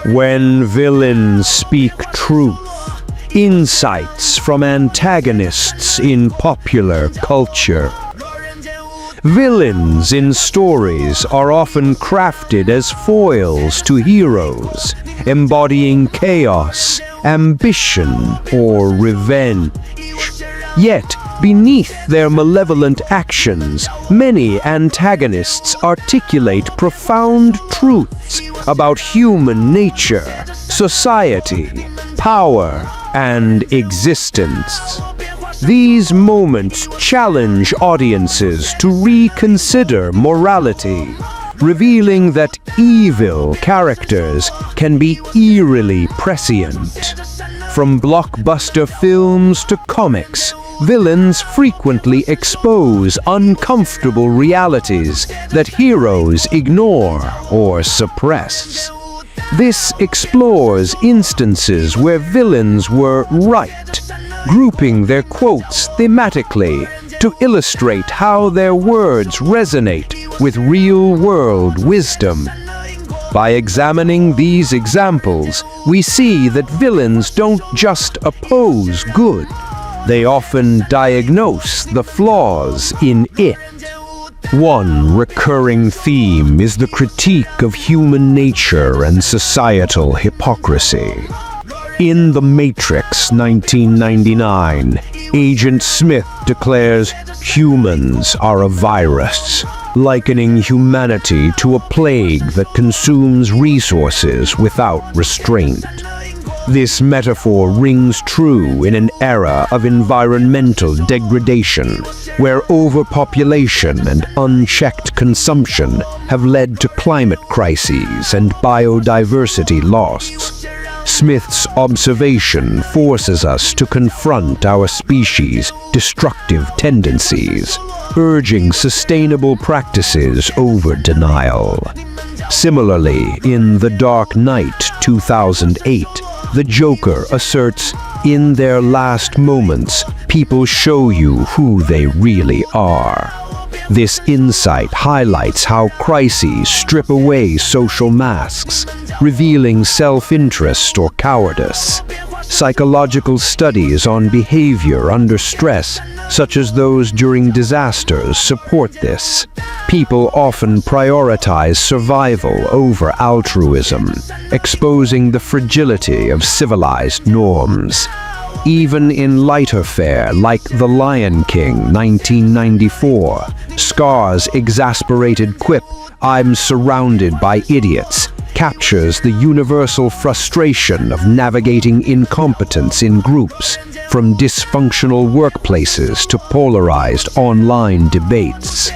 When villains speak truth, insights from antagonists in popular culture. Villains in stories are often crafted as foils to heroes, embodying chaos, ambition, or revenge. Yet, beneath their malevolent actions, many antagonists articulate profound truths about human nature, society, power, and existence. These moments challenge audiences to reconsider morality, revealing that evil characters can be eerily prescient. From blockbuster films to comics, villains frequently expose uncomfortable realities that heroes ignore or suppress. This explores instances where villains were right, grouping their quotes thematically to illustrate how their words resonate with real-world wisdom. By examining these examples, we see that villains don't just oppose good, they often diagnose the flaws in it. One recurring theme is the critique of human nature and societal hypocrisy. In The Matrix 1999, Agent Smith declares humans are a virus, likening humanity to a plague that consumes resources without restraint. This metaphor rings true in an era of environmental degradation, where overpopulation and unchecked consumption have led to climate crises and biodiversity loss. Smith's observation forces us to confront our species' destructive tendencies, urging sustainable practices over denial. Similarly, in The Dark Knight 2008, the Joker asserts, "In their last moments, people show you who they really are." This insight highlights how crises strip away social masks, revealing self-interest or cowardice. Psychological studies on behavior under stress, such as those during disasters, support this. People often prioritize survival over altruism, exposing the fragility of civilized norms. Even in lighter fare like The Lion King 1994, Scar's exasperated quip, "I'm surrounded by idiots," captures the universal frustration of navigating incompetence in groups, from dysfunctional workplaces to polarized online debates.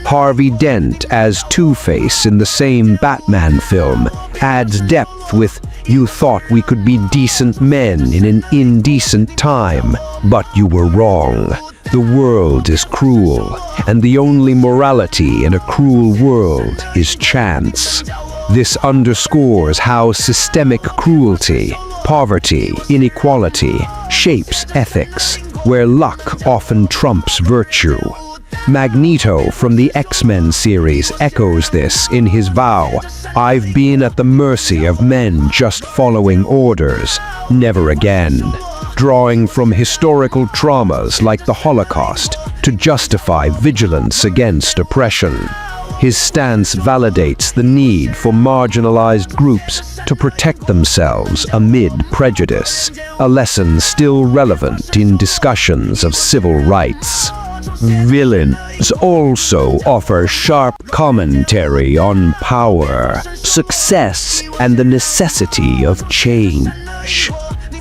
Harvey Dent as Two-Face in the same Batman film adds depth with, "You thought we could be decent men in an indecent time, but you were wrong. The world is cruel, and the only morality in a cruel world is chance." This underscores how systemic cruelty, poverty, inequality shapes ethics, where luck often trumps virtue. Magneto from the X-Men series echoes this in his vow, "I've been at the mercy of men just following orders, never again," drawing from historical traumas like the Holocaust to justify vigilance against oppression. His stance validates the need for marginalized groups to protect themselves amid prejudice, a lesson still relevant in discussions of civil rights. Villains also offer sharp commentary on power, success, and the necessity of change.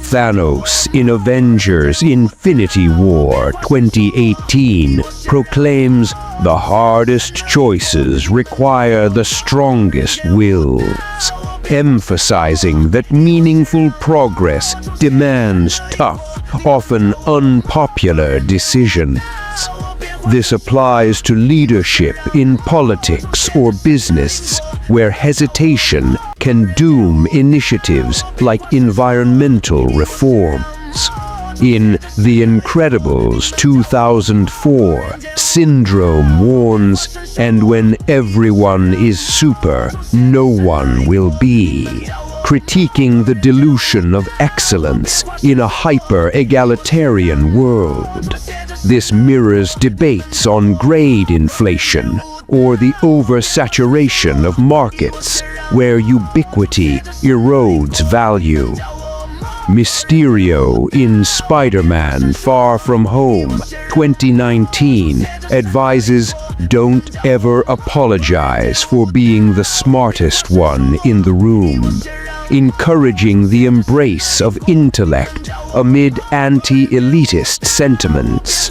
Thanos in Avengers Infinity War 2018 proclaims, "The hardest choices require the strongest wills," emphasizing that meaningful progress demands tough, often unpopular decisions. This applies to leadership in politics or business, where hesitation can doom initiatives like environmental reforms. In The Incredibles 2004, Syndrome warns, "And when everyone is super, no one will be." critiquing the dilution of excellence in a hyper-egalitarian world. This mirrors debates on grade inflation or the oversaturation of markets, where ubiquity erodes value. Mysterio in Spider-Man: Far From Home 2019 advises, don't ever apologize for being the smartest one in the room, encouraging the embrace of intellect amid anti-elitist sentiments.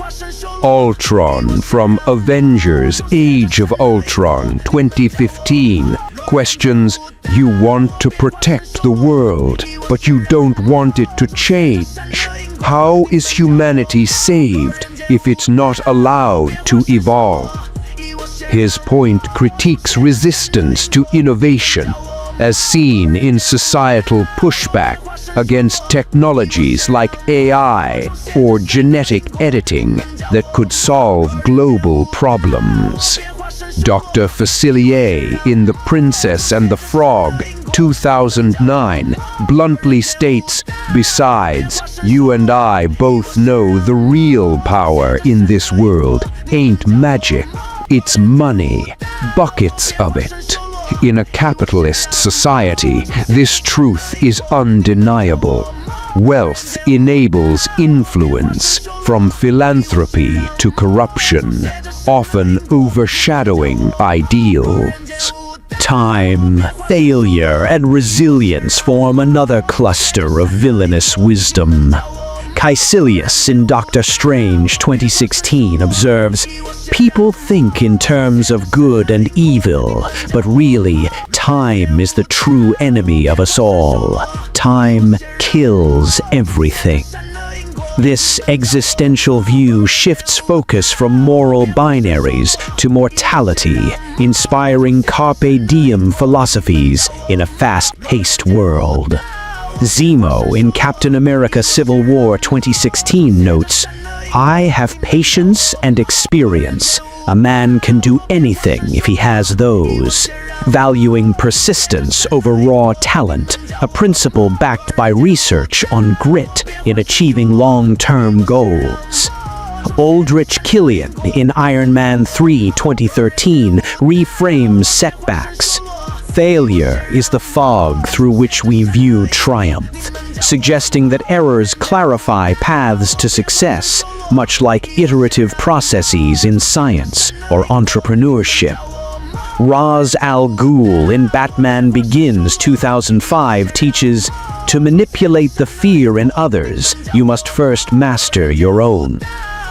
Ultron from Avengers: Age of Ultron 2015 questions, you want to protect the world, but you don't want it to change. How is humanity saved if it's not allowed to evolve? His point critiques resistance to innovation, as seen in societal pushback against technologies like AI or genetic editing that could solve global problems. Dr. Facilier in The Princess and the Frog 2009 bluntly states, besides, you and I both know the real power in this world ain't magic, it's money, buckets of it. In a capitalist society, this truth is undeniable. Wealth enables influence, from philanthropy to corruption, often overshadowing ideals. Time, failure, and resilience form another cluster of villainous wisdom. Caecilius in Doctor Strange 2016 observes, people think in terms of good and evil, but really, time is the true enemy of us all. Time kills everything. This existential view shifts focus from moral binaries to mortality, inspiring carpe diem philosophies in a fast-paced world. Zemo in Captain America: Civil War 2016 notes, I have patience and experience. A man can do anything if he has those. Valuing persistence over raw talent, a principle backed by research on grit in achieving long-term goals. Aldrich Killian in Iron Man 3 2013 reframes setbacks. Failure is the fog through which we view triumph, suggesting that errors clarify paths to success, much like iterative processes in science or entrepreneurship. Ra's al Ghul in Batman Begins 2005 teaches, to manipulate the fear in others, you must first master your own.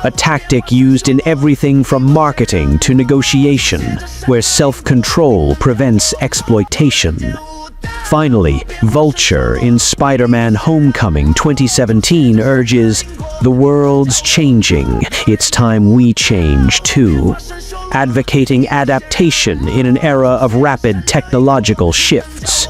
A tactic used in everything from marketing to negotiation, where self-control prevents exploitation. Finally, Vulture in Spider-Man: Homecoming 2017 urges, the world's changing, it's time we change too. Advocating adaptation in an era of rapid technological shifts.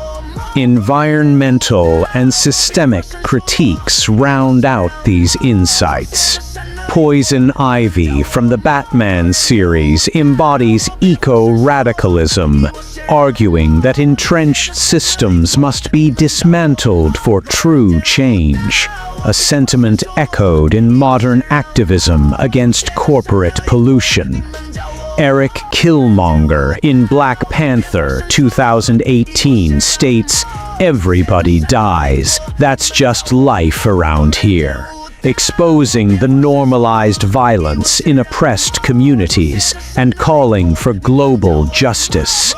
Environmental and systemic critiques round out these insights. Poison Ivy from the Batman series embodies eco-radicalism, arguing that entrenched systems must be dismantled for true change, a sentiment echoed in modern activism against corporate pollution. Eric Killmonger in Black Panther 2018 states, everybody dies, that's just life around here, exposing the normalized violence in oppressed communities and calling for global justice.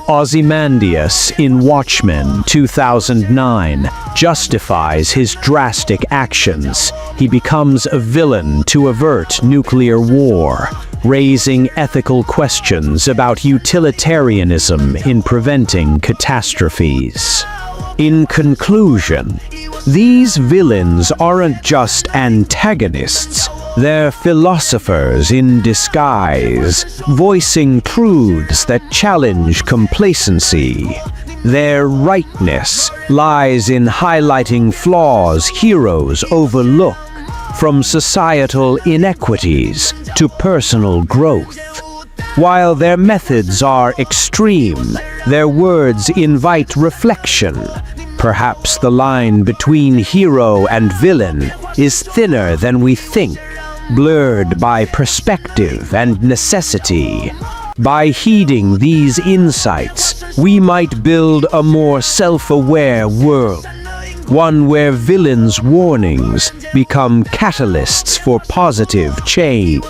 Ozymandias in Watchmen 2009 justifies his drastic actions. He becomes a villain to avert nuclear war, raising ethical questions about utilitarianism in preventing catastrophes. In conclusion, these villains aren't just antagonists, they're philosophers in disguise, voicing truths that challenge complacency. Their rightness lies in highlighting flaws heroes overlook, from societal inequities to personal growth. While their methods are extreme, their words invite reflection, Perhaps the line between hero and villain is thinner than we think, blurred by perspective and necessity. By heeding these insights, we might build a more self-aware world, one where villains' warnings become catalysts for positive change.